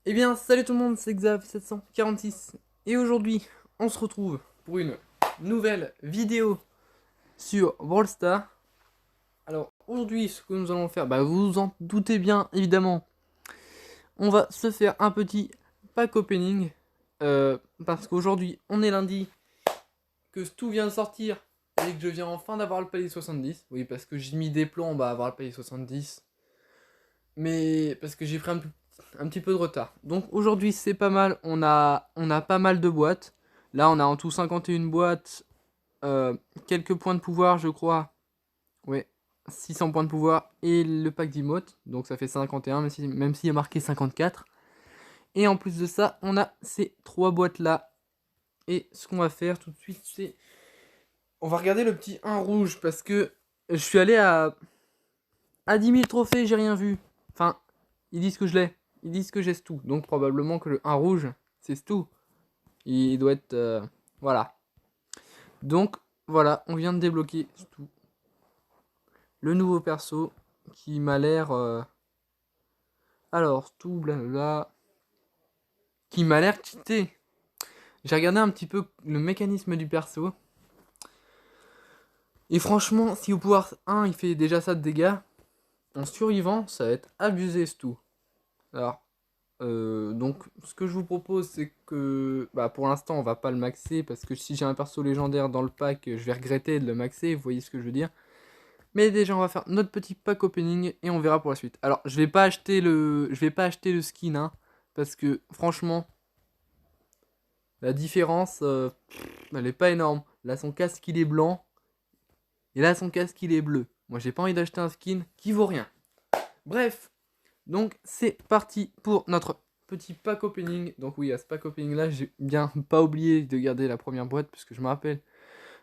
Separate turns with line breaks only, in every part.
Eh bien, salut tout le monde, c'est Xav746 et aujourd'hui, on se retrouve pour une nouvelle vidéo sur Brawl Stars. Alors, aujourd'hui, ce que nous allons faire, vous vous en doutez bien, évidemment, on va se faire un petit pack opening parce qu'aujourd'hui, on est lundi, que tout vient de sortir et que je viens enfin d'avoir le palier 70. Oui, parce que j'ai mis des plans, avoir le palier 70, mais parce que j'ai pris un petit peu de retard. Donc aujourd'hui c'est pas mal, on a pas mal de boîtes. Là on a en tout 51 boîtes, quelques points de pouvoir je crois. Ouais, 600 points de pouvoir et le pack d'emotes. Donc ça fait 51 même s'il y a marqué 54. Et en plus de ça on a ces trois boîtes là. Et ce qu'on va faire tout de suite c'est... On va regarder le petit 1 rouge parce que je suis allé à 10 000 trophées, j'ai rien vu. Enfin, ils disent que je l'ai. Ils disent que j'ai tout. Donc probablement que le 1 rouge, c'est tout. Il doit être... voilà. Donc, voilà, on vient de débloquer tout. Le nouveau perso qui m'a l'air... alors, tout blablabla. Qui m'a l'air cheaté. J'ai regardé un petit peu le mécanisme du perso. Et franchement, si au pouvoir 1, il fait déjà ça de dégâts, en survivant, ça va être abusé ce tout. Alors, donc ce que je vous propose c'est que pour l'instant on va pas le maxer parce que si j'ai un perso légendaire dans le pack je vais regretter de le maxer, vous voyez ce que je veux dire. Mais déjà on va faire notre petit pack opening et on verra pour la suite. Alors je vais pas acheter le skin hein, parce que franchement la différence elle est pas énorme. Là son casque il est blanc et là son casque il est bleu. Moi j'ai pas envie d'acheter un skin qui vaut rien. Bref, donc c'est parti pour notre petit pack opening. Donc oui, à ce pack opening là, j'ai bien pas oublié de garder la première boîte parce que je me rappelle,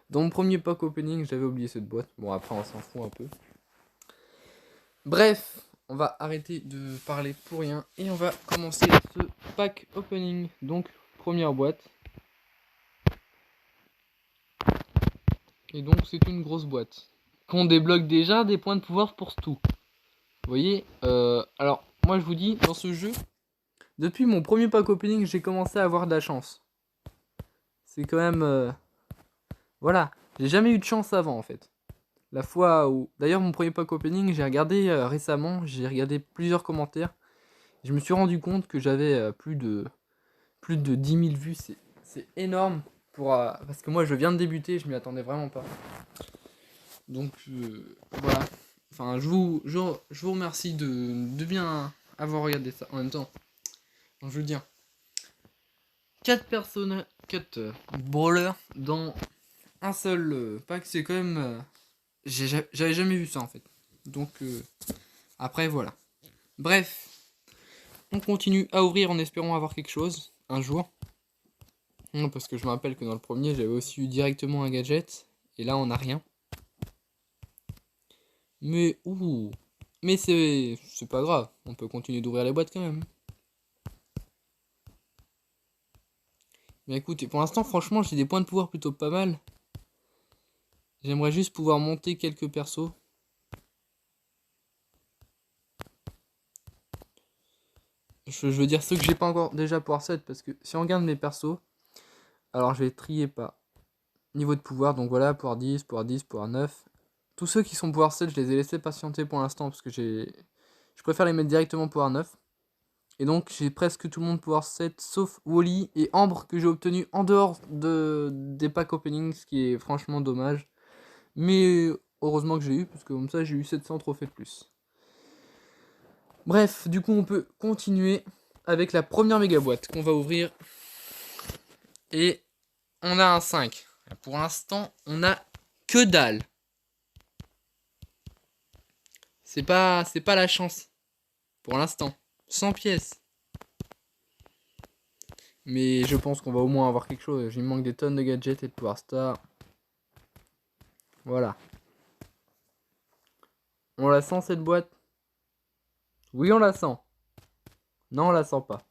dans mon premier pack opening, j'avais oublié cette boîte. Bon après on s'en fout un peu. Bref, on va arrêter de parler pour rien et on va commencer ce pack opening. Donc première boîte. Et donc c'est une grosse boîte. Qu'on débloque déjà des points de pouvoir pour tout. Vous voyez, alors moi je vous dis, dans ce jeu, depuis mon premier pack opening, j'ai commencé à avoir de la chance. C'est quand même... voilà, j'ai jamais eu de chance avant en fait. La fois où... D'ailleurs mon premier pack opening, j'ai regardé récemment, j'ai regardé plusieurs commentaires. Je me suis rendu compte que j'avais plus de 10 000 vues. C'est énorme pour... parce que moi je viens de débuter, je m'y attendais vraiment pas. Donc voilà. Enfin, je vous remercie de bien avoir regardé ça en même temps. Donc, je veux dire, 4 personnes, 4 brawlers dans un seul pack, c'est quand même... j'avais jamais vu ça en fait. Donc après voilà. Bref, on continue à ouvrir en espérant avoir quelque chose un jour. Non, parce que je me rappelle que dans le premier j'avais aussi eu directement un gadget. Et là on n'a rien. Mais ouh. Mais c'est pas grave. On peut continuer d'ouvrir les boîtes quand même. Mais écoutez, pour l'instant franchement j'ai des points de pouvoir plutôt pas mal. J'aimerais juste pouvoir monter quelques persos. Je veux dire ceux que j'ai pas encore déjà pouvoir 7 parce que si on regarde mes persos, alors je vais trier par niveau de pouvoir, donc voilà, pouvoir 10, pouvoir 10, pouvoir 9. Tous ceux qui sont pouvoir 7, je les ai laissés patienter pour l'instant parce que je préfère les mettre directement pouvoir 9. Et donc j'ai presque tout le monde pouvoir 7 sauf Wally et Ambre que j'ai obtenu en dehors des packs opening, ce qui est franchement dommage. Mais heureusement que j'ai eu, parce que comme ça j'ai eu 700 trophées de plus. Bref, du coup on peut continuer avec la première méga boîte qu'on va ouvrir. Et on a un 5. Pour l'instant, on a que dalle. C'est pas la chance. Pour l'instant. 100 pièces. Mais je pense qu'on va au moins avoir quelque chose. Il me manque des tonnes de gadgets et de Power Star. Voilà. On la sent cette boîte? Oui, on la sent. Non, on la sent pas.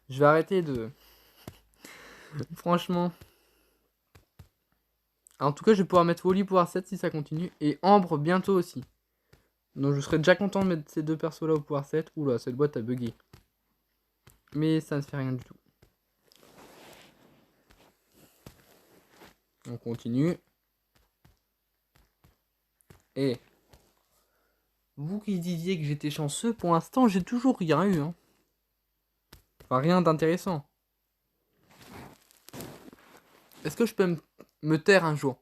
Je vais arrêter de... Franchement. En tout cas, je vais pouvoir mettre Wally pouvoir 7 si ça continue. Et Ambre bientôt aussi. Donc je serais déjà content de mettre ces deux persos là au pouvoir 7. Oula, cette boîte a bugué. Mais ça ne fait rien du tout. On continue. Et vous qui disiez que j'étais chanceux, pour l'instant j'ai toujours rien eu. Hein. Enfin rien d'intéressant. Est-ce que je peux me taire un jour?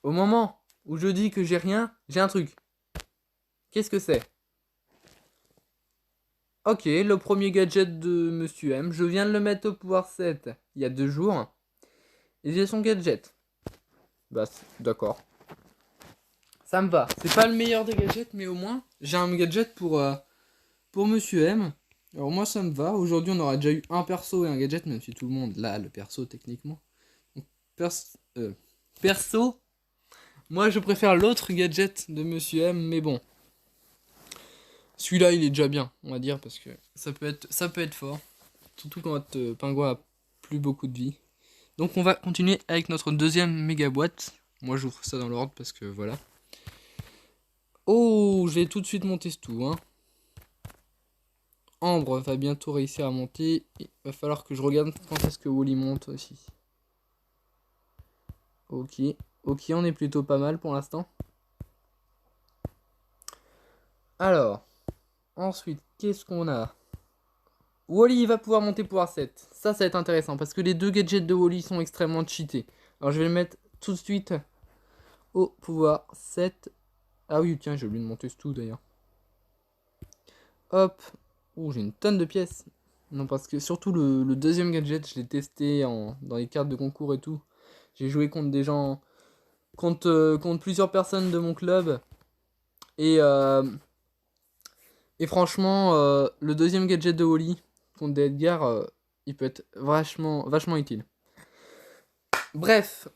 Au moment où je dis que j'ai rien, j'ai un truc. Qu'est-ce que c'est? Ok, le premier gadget de Monsieur M. Je viens de le mettre au pouvoir 7 il y a 2 jours. Et j'ai son gadget. Bah d'accord. Ça me va. C'est pas le meilleur des gadgets, mais au moins j'ai un gadget pour Monsieur M. Alors moi ça me va. Aujourd'hui on aura déjà eu un perso et un gadget, même si tout le monde l'a le perso techniquement. Donc, perso, moi je préfère l'autre gadget de Monsieur M, mais bon. Celui-là il est déjà bien, on va dire, parce que ça peut être fort. Surtout quand votre pingouin a plus beaucoup de vie. Donc on va continuer avec notre deuxième méga boîte. Moi j'ouvre ça dans l'ordre parce que voilà. Oh, je vais tout de suite monter ce tout. Hein. Ambre va bientôt réussir à monter. Il va falloir que je regarde quand est-ce que Wally monte aussi. Ok, ok, on est plutôt pas mal pour l'instant. Alors, ensuite, qu'est-ce qu'on a? Wally va pouvoir monter pouvoir 7. Ça va être intéressant parce que les deux gadgets de Wally sont extrêmement cheatés. Alors je vais le mettre tout de suite au pouvoir 7. Ah oui, tiens, j'ai oublié de monter ce tout d'ailleurs. Hop. Ouh, j'ai une tonne de pièces. Non, parce que surtout le deuxième gadget, je l'ai testé dans les cartes de concours et tout. J'ai joué contre des gens, contre plusieurs personnes de mon club. Et, euh, et franchement, le deuxième gadget de Wally contre des Edgar, il peut être vachement utile. Bref,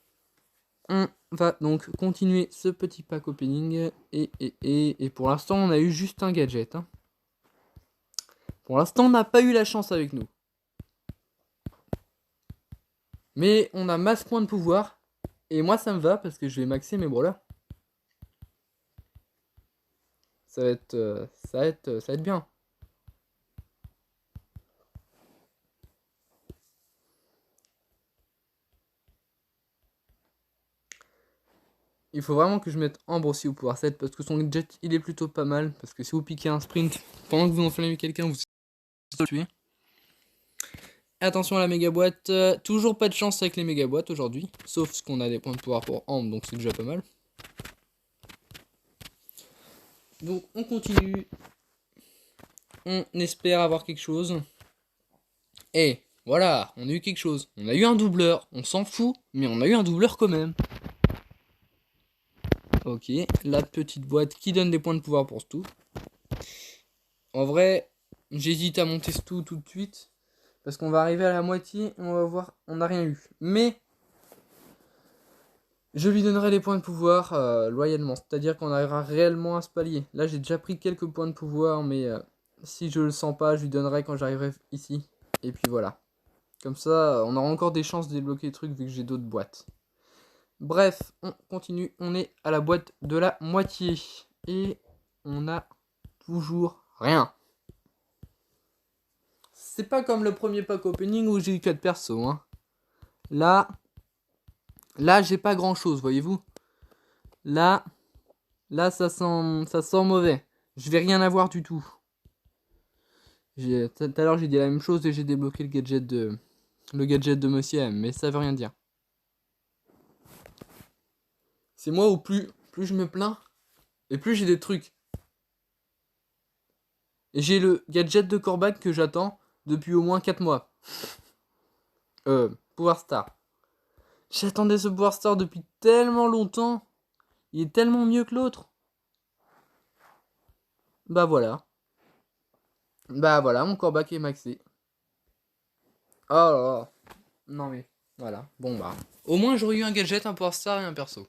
on va donc continuer ce petit pack opening. Et pour l'instant, on a eu juste un gadget. Hein. Pour l'instant, on n'a pas eu la chance avec nous. Mais on a masse points de pouvoir. Et moi, ça me va parce que je vais maxer mes brawlers. Ça va être bien. Il faut vraiment que je mette Ambre aussi au pouvoir 7 parce que son jet il est plutôt pas mal. Parce que si vous piquez un sprint pendant que vous enflammez quelqu'un, vous le tuez. Attention à la méga boîte. Toujours pas de chance avec les méga boîtes aujourd'hui. Sauf ce qu'on a des points de pouvoir pour Ambre, donc c'est déjà pas mal. Donc on continue. On espère avoir quelque chose. Et voilà, on a eu quelque chose. On a eu un doubleur. On s'en fout, mais on a eu un doubleur quand même. Ok, la petite boîte qui donne des points de pouvoir pour Stu. En vrai, j'hésite à monter Stu tout de suite. Parce qu'on va arriver à la moitié et on va voir, on n'a rien eu. Mais je lui donnerai les points de pouvoir loyalement. C'est-à-dire qu'on arrivera réellement à ce palier. Là, j'ai déjà pris quelques points de pouvoir, mais si je le sens pas, je lui donnerai quand j'arriverai ici. Et puis voilà. Comme ça, on aura encore des chances de débloquer les trucs vu que j'ai d'autres boîtes. Bref, on continue. On est à la boîte de la moitié. Et on a toujours rien. C'est pas comme le premier pack opening où j'ai eu 4 persos. Hein. Là, j'ai pas grand chose, voyez-vous. Là, ça sent mauvais. Je vais rien avoir du tout. Tout à l'heure, j'ai dit la même chose et j'ai débloqué le gadget de Monsieur M, mais ça veut rien dire. C'est moi où plus je me plains et plus j'ai des trucs. Et j'ai le gadget de Corbac que j'attends depuis au moins 4 mois. Power Star. J'attendais ce Power Star depuis tellement longtemps. Il est tellement mieux que l'autre. Bah voilà. Bah voilà, mon Corbac est maxé. Oh là là. Non mais, voilà. Bon bah. Au moins j'aurais eu un gadget, un Power Star et un perso.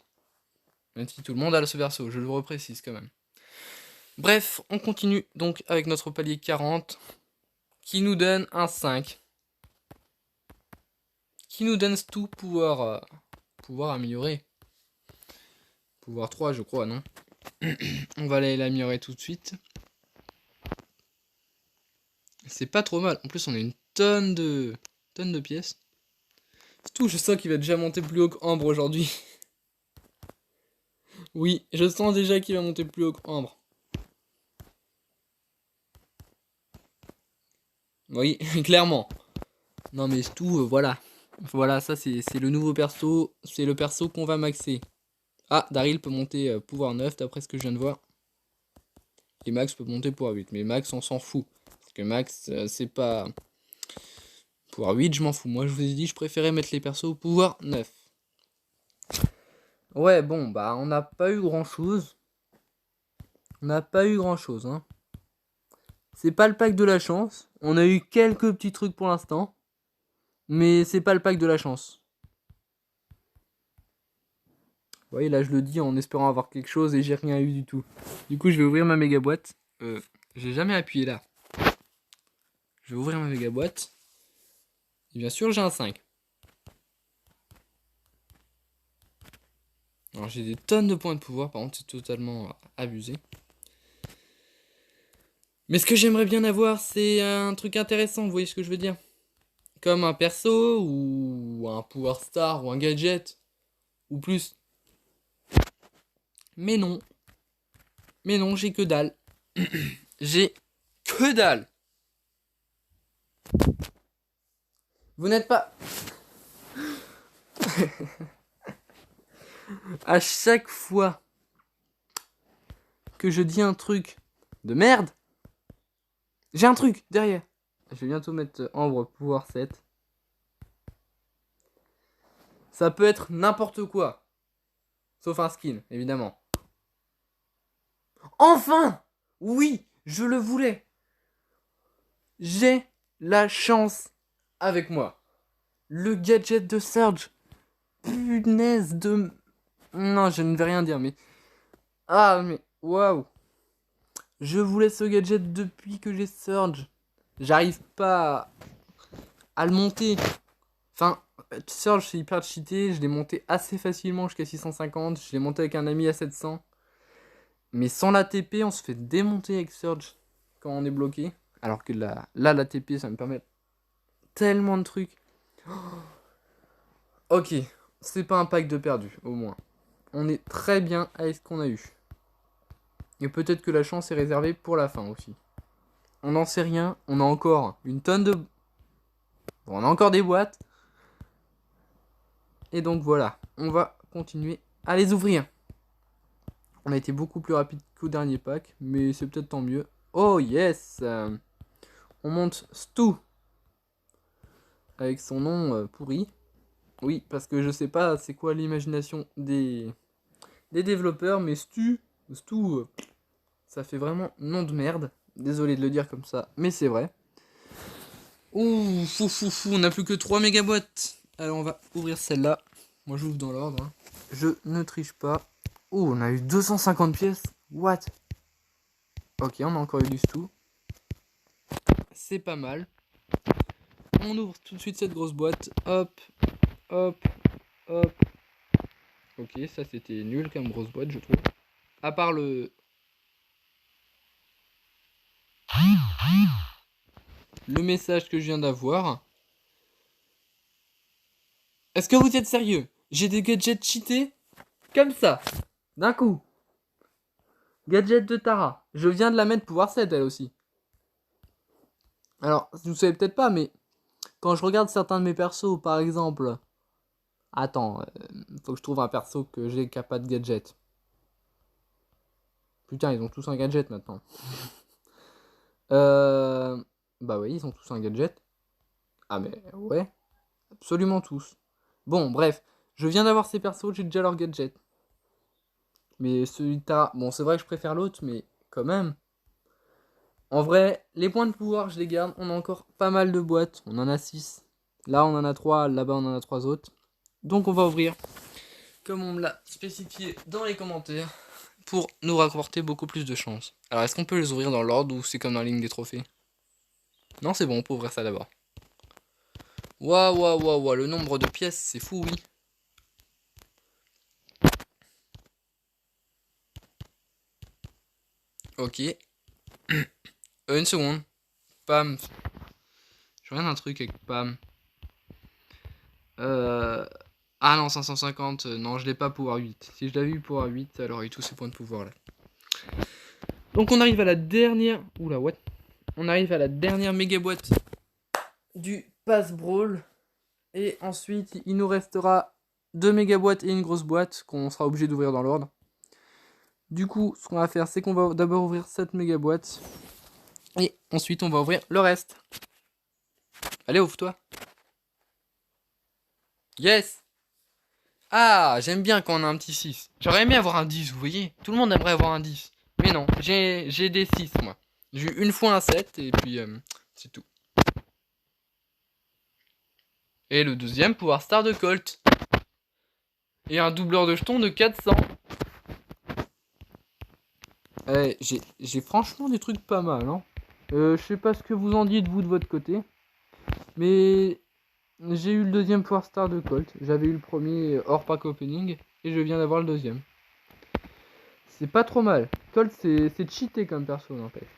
Même si tout le monde a ce perso, je le reprécise quand même. Bref, on continue donc avec notre palier 40. Qui nous donne un 5. Qui nous donne tout pouvoir améliorer. Pouvoir 3 je crois, non? On va aller l'améliorer tout de suite. C'est pas trop mal. En plus, on a une tonne de pièces. Surtout, je sens qu'il va déjà monter plus haut qu'Ambre aujourd'hui. Oui, je sens déjà qu'il va monter plus haut qu'Ambre. Oui, clairement. Non mais c'est tout, voilà. Voilà, ça c'est le nouveau perso. C'est le perso qu'on va maxer. Ah, Daryl peut monter pouvoir 9 d'après ce que je viens de voir. Et Max peut monter pouvoir 8. Mais Max, on s'en fout. Parce que Max, c'est pas... Pouvoir 8, je m'en fous. Moi, je vous ai dit, je préférais mettre les persos au pouvoir 9. Ouais, bon, bah, on n'a pas eu grand-chose. On n'a pas eu grand-chose, hein. C'est pas le pack de la chance. On a eu quelques petits trucs pour l'instant. Mais c'est pas le pack de la chance. Vous voyez, là, je le dis en espérant avoir quelque chose et j'ai rien eu du tout. Du coup, je vais ouvrir ma méga boîte. J'ai jamais appuyé là. Je vais ouvrir ma méga boîte. Et bien sûr, j'ai un 5. Alors, j'ai des tonnes de points de pouvoir. Par contre, c'est totalement abusé. Mais ce que j'aimerais bien avoir, c'est un truc intéressant. Vous voyez ce que je veux dire? Comme un perso, ou un pouvoir star, ou un gadget. Ou plus. Mais non. Mais non, j'ai que dalle. J'ai que dalle. Vous n'êtes pas... À chaque fois que je dis un truc de merde, j'ai un truc derrière. Je vais bientôt mettre Ambre pouvoir 7. Ça peut être n'importe quoi. Sauf un skin, évidemment. Enfin! Oui, je le voulais. J'ai la chance avec moi. Le gadget de Surge. Punaise de... Non, je ne vais rien dire, mais... Ah, mais... Waouh. Je voulais ce gadget depuis que j'ai Surge. J'arrive pas à le monter. Enfin, Surge, c'est hyper cheaté. Je l'ai monté assez facilement jusqu'à 650. Je l'ai monté avec un ami à 700. Mais sans la TP, on se fait démonter avec Surge quand on est bloqué. Alors que là, la TP, ça me permet tellement de trucs. Ok, c'est pas un pack de perdu, au moins. On est très bien avec ce qu'on a eu. Et peut-être que la chance est réservée pour la fin aussi. On n'en sait rien. On a encore une tonne de... Bon, on a encore des boîtes. Et donc voilà, on va continuer à les ouvrir. On a été beaucoup plus rapide qu'au dernier pack, mais c'est peut-être tant mieux. Oh yes! On monte Stu avec son nom pourri. Oui, parce que je sais pas c'est quoi l'imagination des développeurs, mais Stu, ça fait vraiment nom de merde. Désolé de le dire comme ça, mais c'est vrai. Ouh, fou, on n'a plus que 3 mégaboîtes. Alors on va ouvrir celle-là. Moi j'ouvre dans l'ordre. Hein. Je ne triche pas. Oh, on a eu 250 pièces. What? Ok, on a encore eu du Stu. C'est pas mal. On ouvre tout de suite cette grosse boîte. Hop, hop, hop. Ok, ça c'était nul comme grosse boîte, je trouve. À part le message que je viens d'avoir. Est-ce que vous êtes sérieux? J'ai des gadgets cheatés comme ça, d'un coup. Gadget de Tara. Je viens de la mettre pouvoir 7 elle aussi. Alors, vous savez peut-être pas, mais quand je regarde certains de mes persos, par exemple... Attends, faut que je trouve un perso que j'ai qui a pas de gadget. Putain, ils ont tous un gadget maintenant. Bah oui, ils ont tous un gadget. Ah mais ouais, absolument tous. Bon, bref, je viens d'avoir ces persos, j'ai déjà leur gadget. Mais celui de Tara, bon c'est vrai que je préfère l'autre, mais quand même. En vrai, les points de pouvoir, je les garde. On a encore pas mal de boîtes, on en a 6. Là on en a 3, là-bas on en a 3 autres. Donc on va ouvrir, comme on me l'a spécifié dans les commentaires, pour nous rapporter beaucoup plus de chance. Alors est-ce qu'on peut les ouvrir dans l'ordre ou c'est comme dans la ligne des trophées? Non, c'est bon, on peut ouvrir ça d'abord. Waouh, le nombre de pièces, c'est fou, oui. Ok. Une seconde. Pam. Je regarde un truc avec Pam. Ah non, 550, non, je l'ai pas pouvoir 8. Si je l'avais eu pouvoir 8, alors il y a tous ces points de pouvoir là. Donc on arrive à la dernière... Oula, what? On arrive à la dernière méga boîte du Pass Brawl. Et ensuite, il nous restera 2 méga boîtes et une grosse boîte qu'on sera obligé d'ouvrir dans l'ordre. Du coup, ce qu'on va faire, c'est qu'on va d'abord ouvrir cette méga boîte. Et ensuite, on va ouvrir le reste. Allez, ouvre-toi. Yes! Ah, j'aime bien quand on a un petit 6. J'aurais aimé avoir un 10, vous voyez? Tout le monde aimerait avoir un 10. Mais non, j'ai des 6, moi. J'ai eu une fois un 7, et puis c'est tout. Et le deuxième, pouvoir star de Colt. Et un doubleur de jetons de 400. Eh, j'ai franchement des trucs pas mal, hein. Je sais pas ce que vous en dites, vous, de votre côté. Mais j'ai eu le deuxième pouvoir star de Colt. J'avais eu le premier hors pack opening. Et je viens d'avoir le deuxième. C'est pas trop mal. Colt, c'est cheaté comme perso, n'empêche.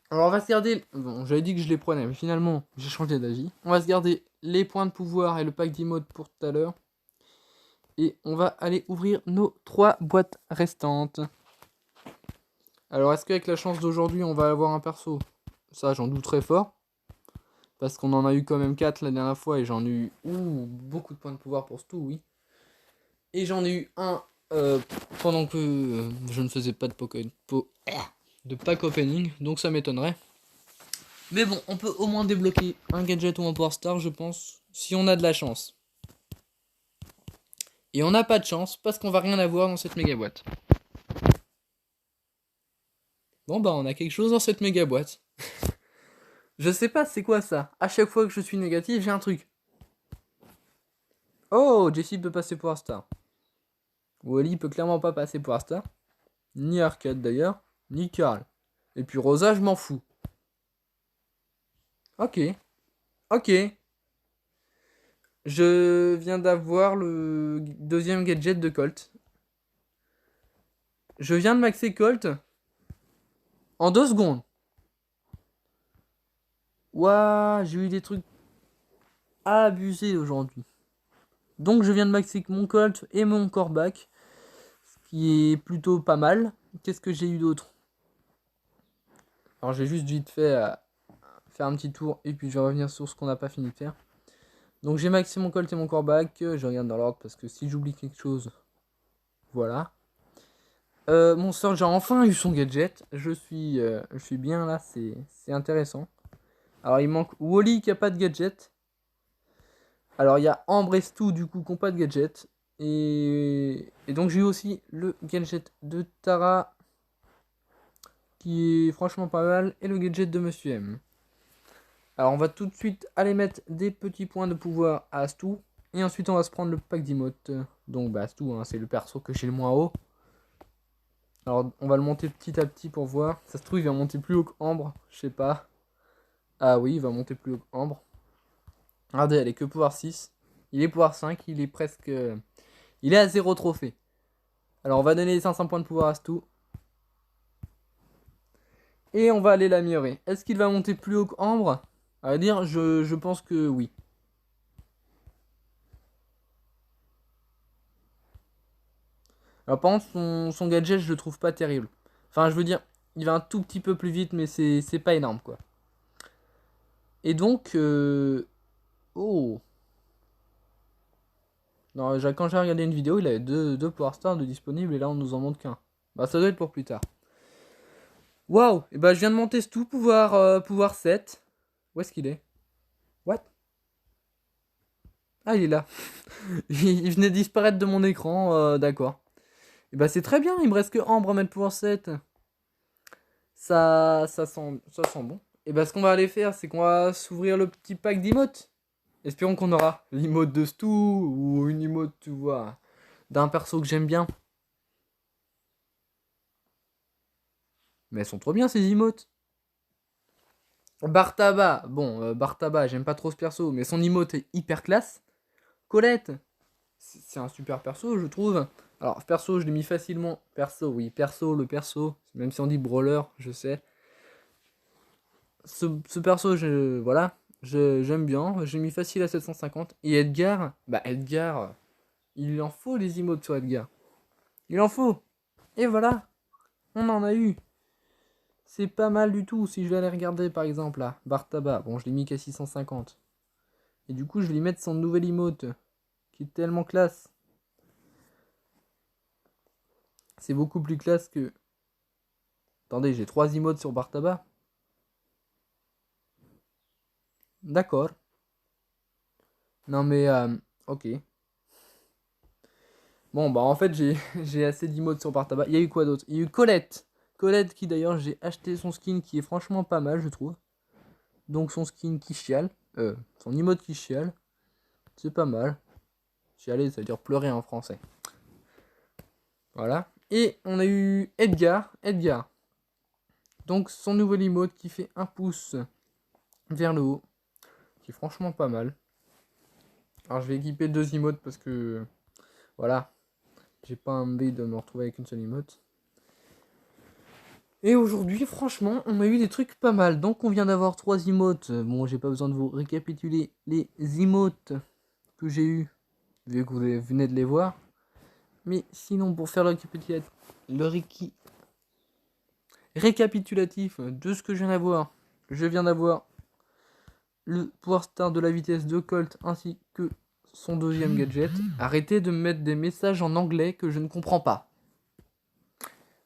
Alors on va se garder... Bon, j'avais dit que je les prenais, mais finalement, j'ai changé d'avis. On va se garder les points de pouvoir et le pack d'emote pour tout à l'heure. Et on va aller ouvrir nos 3 boîtes restantes. Alors, est-ce qu'avec la chance d'aujourd'hui, on va avoir un perso? Ça, j'en doute très fort. Parce qu'on en a eu quand même 4 la dernière fois et j'en ai eu beaucoup de points de pouvoir pour ce tout, oui. Et j'en ai eu un pendant que je ne faisais pas de pack opening, donc ça m'étonnerait. Mais bon, on peut au moins débloquer un gadget ou un power star, je pense, si on a de la chance. Et on n'a pas de chance parce qu'on va rien avoir dans cette méga boîte. Bon bah on a quelque chose dans cette méga boîte. Je sais pas c'est quoi ça. À chaque fois que je suis négatif, j'ai un truc. Oh, Jessie peut passer pour Star. Wally peut clairement pas passer pour Star. Ni Arcade d'ailleurs, ni Carl. Et puis Rosa, je m'en fous. Ok. Ok. Je viens d'avoir le deuxième gadget de Colt. Je viens de maxer Colt en 2 secondes. Ouah, j'ai eu des trucs abusés aujourd'hui. Donc je viens de maxer mon Colt et mon Corback. Ce qui est plutôt pas mal. Qu'est-ce que j'ai eu d'autre? Alors j'ai juste vite fait faire un petit tour et puis je vais revenir sur ce qu'on n'a pas fini de faire. Donc j'ai maxé mon Colt et mon Corback. Je regarde dans l'ordre parce que si j'oublie quelque chose, voilà. Mon Surge a enfin eu son gadget. Je suis bien là, c'est intéressant. Alors il manque Wally qui a pas de gadget. Alors il y a Ambre et Stu du coup qui n'ont pas de gadget. Et donc j'ai eu aussi le gadget de Tara qui est franchement pas mal. Et le gadget de Monsieur M. Alors on va tout de suite aller mettre des petits points de pouvoir à Stu. Et ensuite on va se prendre le pack d'emote. Donc bah Stu hein, c'est le perso que j'ai le moins haut. Alors on va le monter petit à petit pour voir. Ça se trouve il va monter plus haut qu'Ambre. Je sais pas. Ah oui il va monter plus haut qu'Ambre. Regardez elle est que pouvoir 6. Il est pouvoir 5. Il est presque... il est à 0 trophée. Alors on va donner les 500 points de pouvoir à Stu. Et on va aller l'améliorer. Est-ce qu'il va monter plus haut qu'Ambre? À vrai dire, je pense que oui. Alors par contre, son gadget, je le trouve pas terrible. Enfin, je veux dire, il va un tout petit peu plus vite, mais c'est pas énorme, quoi. Et donc... Oh. Non, quand j'ai regardé une vidéo, il avait deux Power Stars de disponibles, et là, on nous en montre qu'un. Bah, ça doit être pour plus tard. Waouh. Et bah, je viens de monter ce tout, pouvoir 7. Où est-ce qu'il est? What? Ah, il est là. Il venait disparaître de mon écran, d'accord. Et bah c'est très bien, il me reste que Ambre à mettre pouvoir 7. Ça sent bon. Et bah ce qu'on va aller faire, c'est qu'on va s'ouvrir le petit pack d'emotes. Espérons qu'on aura l'emote de Stu ou une emote, tu vois, d'un perso que j'aime bien. Mais elles sont trop bien ces emotes. Bartaba, bon, Bartaba, j'aime pas trop ce perso, mais son emote est hyper classe. Colette, c'est un super perso, je trouve. Alors, perso, je l'ai mis facilement. Perso, oui, perso, le perso. Même si on dit brawler, je sais. ce perso, voilà, j'aime bien. J'ai mis facile à 750. Et Edgar, bah Edgar, il en faut les emotes sur Edgar. Il en faut. Et voilà, on en a eu. C'est pas mal du tout. Si je vais aller regarder par exemple là, Bartaba, bon je l'ai mis qu'à 650. Et du coup je vais lui mettre son nouvel emote, qui est tellement classe. C'est beaucoup plus classe que... Attendez, j'ai 3 emotes sur Bartaba. D'accord. Non mais, ok. Bon bah en fait j'ai assez d'emotes sur Bartaba. Il y a eu quoi d'autre? Il y a eu Colette. Colette qui d'ailleurs j'ai acheté son skin qui est franchement pas mal je trouve. Donc son skin qui chiale. Son emote qui chiale. C'est pas mal. Chialer ça veut dire pleurer en français. Voilà. Et on a eu Edgar. Edgar. Donc son nouvel emote qui fait un pouce vers le haut. Qui est franchement pas mal. Alors je vais équiper 2 emotes parce que... Voilà. J'ai pas envie de me retrouver avec une seule emote. Et aujourd'hui, franchement, on a eu des trucs pas mal. Donc on vient d'avoir 3 emotes. Bon, j'ai pas besoin de vous récapituler les emotes que j'ai eu, vu que vous venez de les voir. Mais sinon, pour faire le récapitulatif de ce que je viens d'avoir le pouvoir star de la vitesse de Colt ainsi que son deuxième gadget. Arrêtez de me mettre des messages en anglais que je ne comprends pas.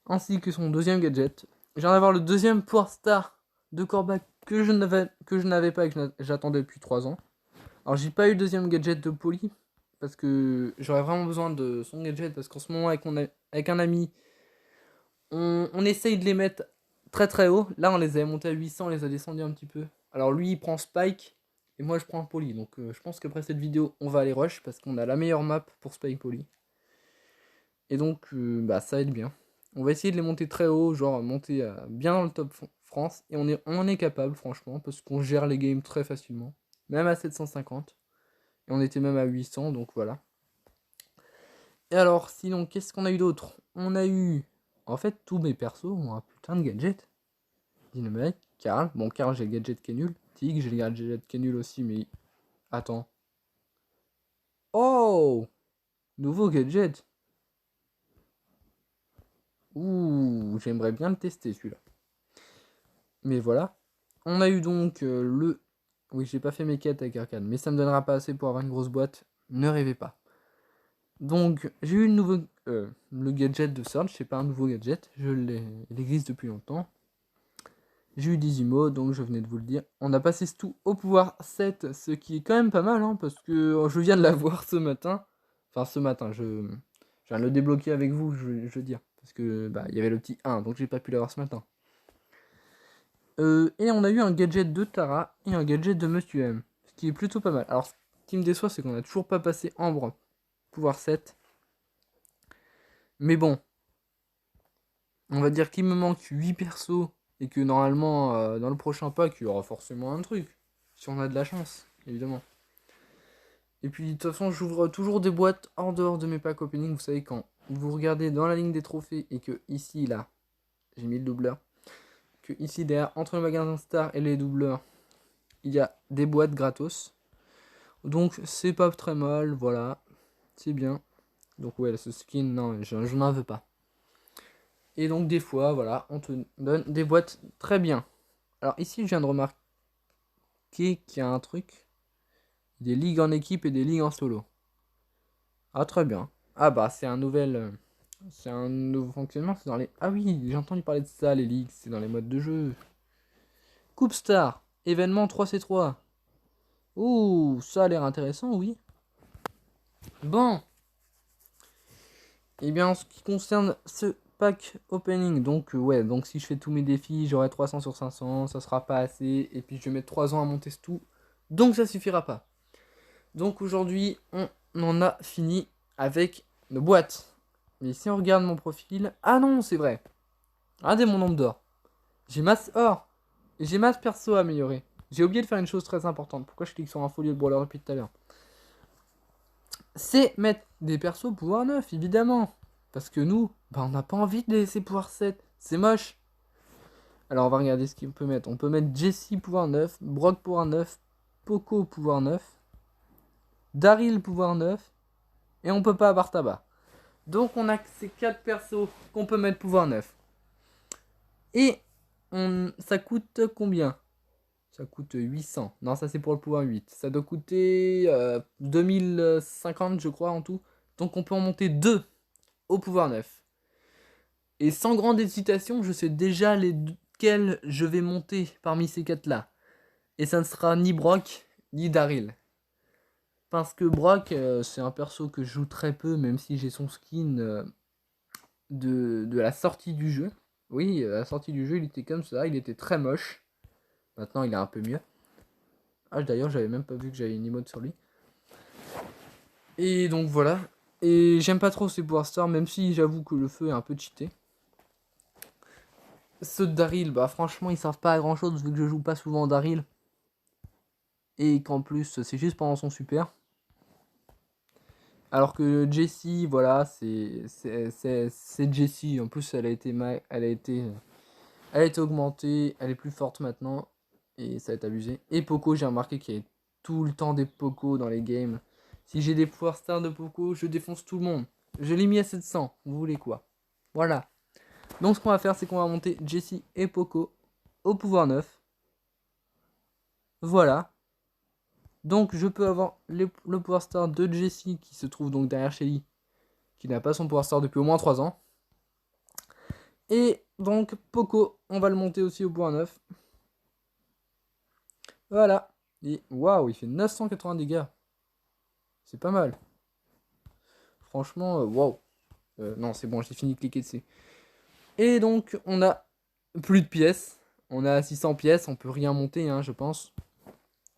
Ainsi que son deuxième gadget. Je viens d'avoir le deuxième pouvoir star de Kor'bak que je n'avais pas et que j'attendais depuis 3 ans. Alors j'ai pas eu le deuxième gadget de Polly parce que j'aurais vraiment besoin de son gadget parce qu'en ce moment avec un ami on essaye de les mettre très très haut. Là on les avait montés à 800, on les a descendus un petit peu. Alors lui il prend Spike et moi je prends Polly. Donc je pense qu'après cette vidéo on va aller rush parce qu'on a la meilleure map pour Spike Polly. Et donc bah ça aide bien. On va essayer de les monter très haut, genre monter bien dans le top France. Et on est capable franchement parce qu'on gère les games très facilement. Même à 750. Et on était même à 800 donc voilà. Et alors sinon qu'est-ce qu'on a eu d'autre? On a eu... En fait tous mes persos ont un putain de gadget. Dynamite, Karl. Bon Karl j'ai le gadget qui est nul. Tig j'ai le gadget qui est nul aussi mais... Attends. Oh! Nouveau gadget. Ouh, j'aimerais bien le tester celui-là. Mais voilà. On a eu donc le... Oui, j'ai pas fait mes quêtes avec Arcane, mais ça me donnera pas assez pour avoir une grosse boîte. Ne rêvez pas. Donc, j'ai eu le gadget de Surge, c'est pas un nouveau gadget, il existe depuis longtemps. J'ai eu des emotes, donc je venais de vous le dire. On a passé tout au pouvoir 7, ce qui est quand même pas mal, hein, parce que je viens de l'avoir ce matin. Enfin, ce matin, je viens de le débloquer avec vous, je veux dire. Parce que, bah, il y avait le petit 1, donc j'ai pas pu l'avoir ce matin. Et on a eu un gadget de Tara et un gadget de Monsieur M. Ce qui est plutôt pas mal. Alors, ce qui me déçoit, c'est qu'on a toujours pas passé Ambre pouvoir 7. Mais bon, on va dire qu'il me manque 8 persos et que normalement, dans le prochain pack, il y aura forcément un truc. Si on a de la chance, évidemment. Et puis, de toute façon, j'ouvre toujours des boîtes hors dehors de mes packs opening. Vous savez, quand vous regardez dans la ligne des trophées et que ici, là, j'ai mis le doubleur. Que ici, derrière, entre le magasin Star et les doubleurs, il y a des boîtes gratos. Donc, c'est pas très mal, voilà. C'est bien. Donc, ouais, ce skin, non, je n'en veux pas. Et donc des fois, voilà, on te donne des boîtes très bien. Alors ici, je viens de remarquer qu'il y a un truc. Des ligues en équipe et des ligues en solo. Ah très bien. Ah bah c'est c'est un nouveau fonctionnement. C'est dans les... Ah oui, j'ai entendu parler de ça, les ligues. C'est dans les modes de jeu. Coupe Star. Événement 3C3. Ouh, ça a l'air intéressant, oui. Bon. Et bien en ce qui concerne ce pack opening, donc ouais, donc si je fais tous mes défis, j'aurai 300 sur 500, ça sera pas assez, et puis je vais mettre 3 ans à monter ce tout, donc ça suffira pas. Donc aujourd'hui, on en a fini avec nos boîtes. Mais si on regarde mon profil, ah non, c'est vrai, regardez mon nombre d'or. J'ai masse or, et j'ai masse perso à améliorer. J'ai oublié de faire une chose très importante, pourquoi je clique sur un folio de brawler depuis tout à l'heure. C'est mettre des persos pouvoir 9, évidemment. Parce que nous, bah, on n'a pas envie de les laisser pouvoir 7. C'est moche. Alors on va regarder ce qu'on peut mettre. On peut mettre Jessie pouvoir 9, Brock pouvoir 9, Poco pouvoir 9, Daryl pouvoir 9, et on peut pas avoir tabac. Donc on a ces 4 persos qu'on peut mettre pouvoir 9. Et ça coûte combien? Ça coûte 800. Non, ça c'est pour le pouvoir 8. Ça doit coûter 2050 je crois en tout. Donc on peut en monter 2 au pouvoir 9. Et sans grande hésitation, je sais déjà lesquels je vais monter parmi ces 4 là. Et ça ne sera ni Brock ni Daryl. Parce que Brock, c'est un perso que je joue très peu, même si j'ai son skin de la sortie du jeu. Oui, à la sortie du jeu, il était comme ça, il était très moche. Maintenant, il est un peu mieux. Ah, d'ailleurs, j'avais même pas vu que j'avais une emote sur lui. Et donc voilà. Et j'aime pas trop ces pouvoirs stars, même si j'avoue que le feu est un peu cheaté. Ceux de Daryl, bah franchement, ils servent pas à grand chose vu que je joue pas souvent Daryl. Et qu'en plus, c'est juste pendant son super. Alors que Jessie, voilà, c'est Jessie. En plus, elle a été augmentée, elle est plus forte maintenant. Et ça va être abusé. Et Poco, j'ai remarqué qu'il y avait tout le temps des Poco dans les games. Si j'ai des pouvoirs stars de Poco, je défonce tout le monde. Je l'ai mis à 700, vous voulez quoi? Voilà. Donc ce qu'on va faire, c'est qu'on va monter Jessie et Poco au pouvoir 9. Voilà. Donc je peux avoir le pouvoir star de Jessie qui se trouve donc derrière Shelly, qui n'a pas son pouvoir star depuis au moins 3 ans. Et donc Poco, on va le monter aussi au pouvoir 9. Voilà. Et waouh, il fait 980 dégâts. C'est pas mal. Franchement, waouh. Non, c'est bon, j'ai fini de cliquer dessus. Et donc, on a plus de pièces. On a 600 pièces, on peut rien monter, hein, je pense.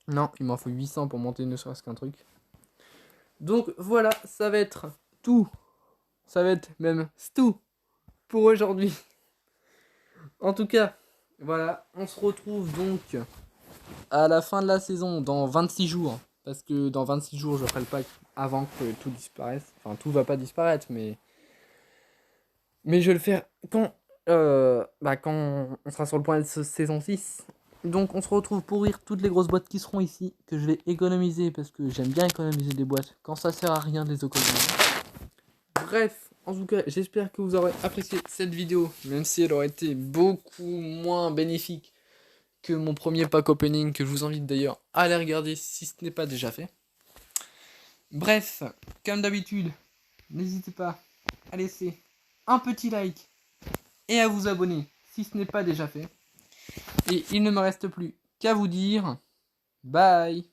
Non, il m'en faut 800 pour monter ne serait-ce qu'un truc. Donc voilà, ça va être tout. Ça va être même tout pour aujourd'hui. En tout cas, voilà, on se retrouve donc à la fin de la saison dans 26 jours. Parce que dans 26 jours, je ferai le pack avant que tout disparaisse. Enfin, tout va pas disparaître, mais je vais le faire quand on sera sur le point de saison 6. Donc on se retrouve pour ouvrir toutes les grosses boîtes qui seront ici, que je vais économiser parce que j'aime bien économiser des boîtes quand ça sert à rien de les économiser. Bref, en tout cas, j'espère que vous aurez apprécié cette vidéo, même si elle aurait été beaucoup moins bénéfique que mon premier pack opening, que je vous invite d'ailleurs à aller regarder si ce n'est pas déjà fait. Bref, comme d'habitude, n'hésitez pas à laisser un petit like et à vous abonner si ce n'est pas déjà fait. Et il ne me reste plus qu'à vous dire bye.